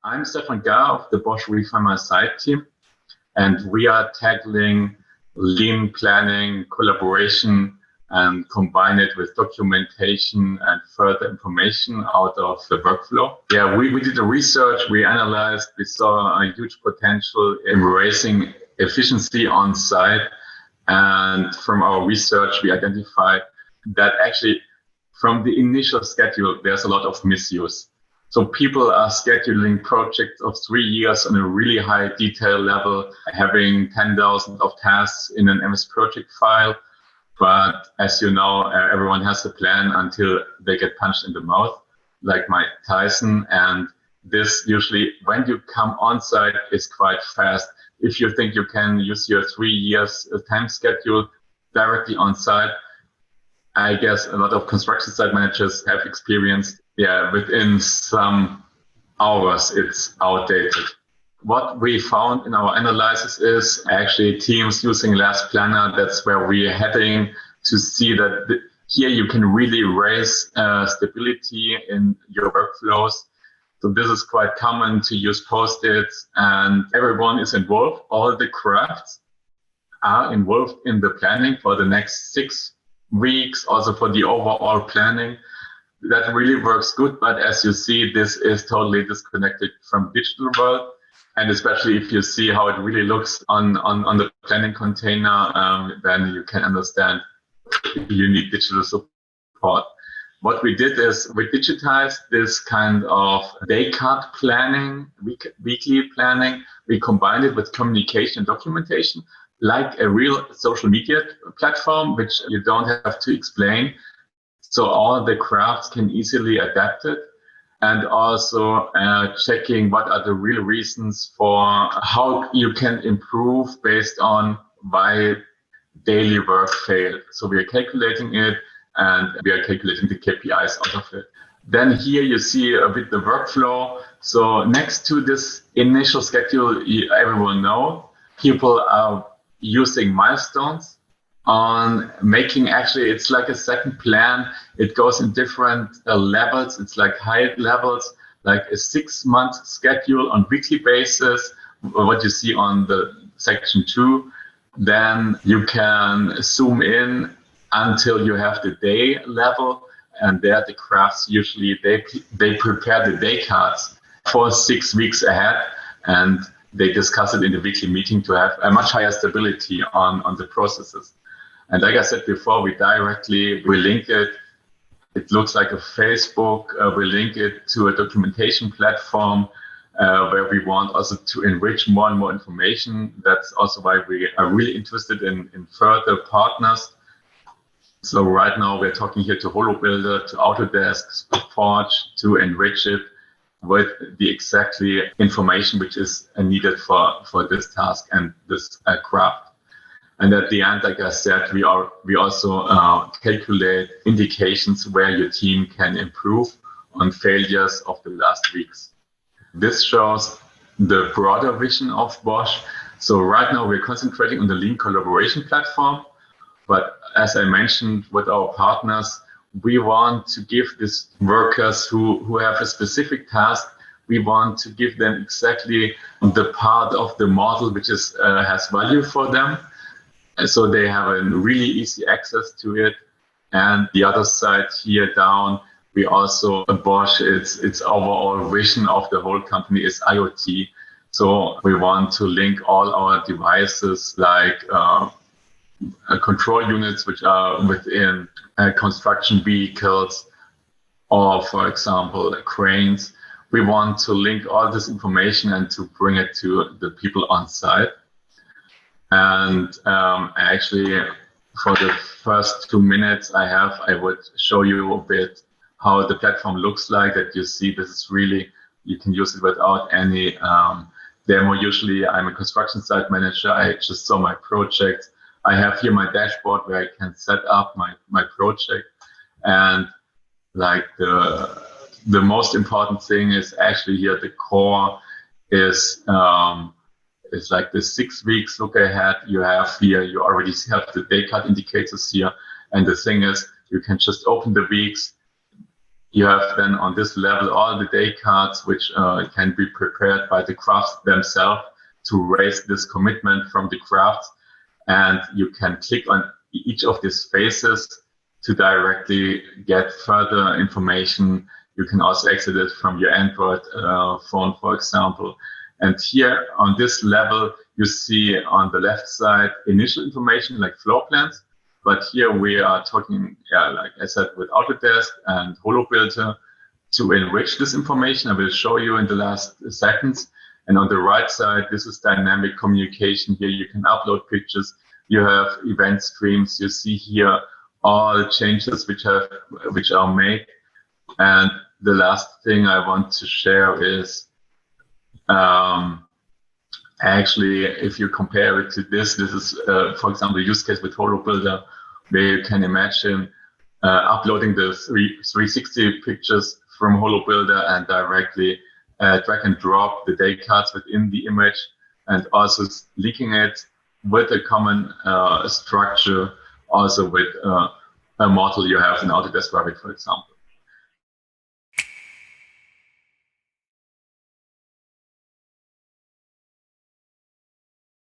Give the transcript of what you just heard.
I'm Stefan Gar of the Bosch Refimer Site team, and we are tackling lean planning, collaboration, and combine it with documentation and further information out of the workflow. Yeah, we did the research, we analyzed, we saw a huge potential in raising efficiency on site. And from our research, we identified that actually from the initial schedule, there's a lot of misuse. So people are scheduling projects of 3 years on a really high detail level, having 10,000 of tasks in an MS project file. But as you know, everyone has a plan until they get punched in the mouth, like Mike Tyson. And this usually, when you come on site, is quite fast. If you think you can use your 3 years time schedule directly on site, I guess a lot of construction site managers have experienced, within some hours, it's outdated. What we found in our analysis is actually teams using less planner. That's where we're heading to see that here you can really raise stability in your workflows. So this is quite common to use Post-its, and everyone is involved. All the crafts are involved in the planning for the next 6 weeks, also for the overall planning. That really works good, but as you see, this is totally disconnected from digital world. And especially if you see how it really looks on the planning container, then you can understand you need digital support. What we did is we digitized this kind of day card planning, weekly planning. We combined it with communication and documentation, like a real social media platform, which you don't have to explain. So all the crafts can easily adapt it. And also checking what are the real reasons for how you can improve based on why daily work failed. So we are calculating it, and we are calculating the KPIs out of it. Then here you see a bit the workflow. So next to this initial schedule, everyone know, people are using milestones on making, actually it's like a second plan. It goes in different levels. It's like high levels, like a 6-month schedule on weekly basis, what you see on the section 2. Then you can zoom in until you have the day level, and there the crafts usually they prepare the day cards for 6 weeks ahead, and they discuss it in the weekly meeting to have a much higher stability on the processes. And like I said before, we link it. It looks like a Facebook. We link it to a documentation platform where we want also to enrich more and more information. That's also why we are really interested in further partners. So right now we're talking here to HoloBuilder, to Autodesk, to Forge, to enrich it with the exactly information which is needed for this task and this craft. And at the end, like I said, we also calculate indications where your team can improve on failures of the last weeks. This shows the broader vision of Bosch. So right now we're concentrating on the lean collaboration platform. But as I mentioned with our partners, we want to give these workers who have a specific task, we want to give them exactly the part of the model which has value for them. So they have a really easy access to it. And the other side here down, we also, Bosch, its overall vision of the whole company is IoT. So we want to link all our devices like control units, which are within construction vehicles, or for example, cranes. We want to link all this information and to bring it to the people on site. And actually, for the first 2 minutes I would show you a bit how the platform looks like, that you see this is really, you can use it without any demo. Usually I'm a construction site manager. I just saw my project. I have here my dashboard where I can set up my project. And like the most important thing is actually here, the core is it's like the 6 weeks look ahead. You have here, you already have the day card indicators here. And the thing is, you can just open the weeks, You have then on this level all the day cards which can be prepared by the crafts themselves to raise this commitment from the crafts, and you can click on each of these spaces to directly get further information. You can also exit it from your Android phone, for example. And here on this level, you see on the left side initial information like floor plans. But here we are talking, like I said, with Autodesk and HoloBuilder to enrich this information. I will show you in the last seconds. And on the right side, this is dynamic communication. Here you can upload pictures. You have event streams. You see here all changes which are made. And the last thing I want to share is actually, if you compare it to this is, for example, a use case with HoloBuilder, where you can imagine uploading the 360 pictures from HoloBuilder and directly drag and drop the day cards within the image, and also linking it with a common structure, also with a model you have in Autodesk Revit, for example.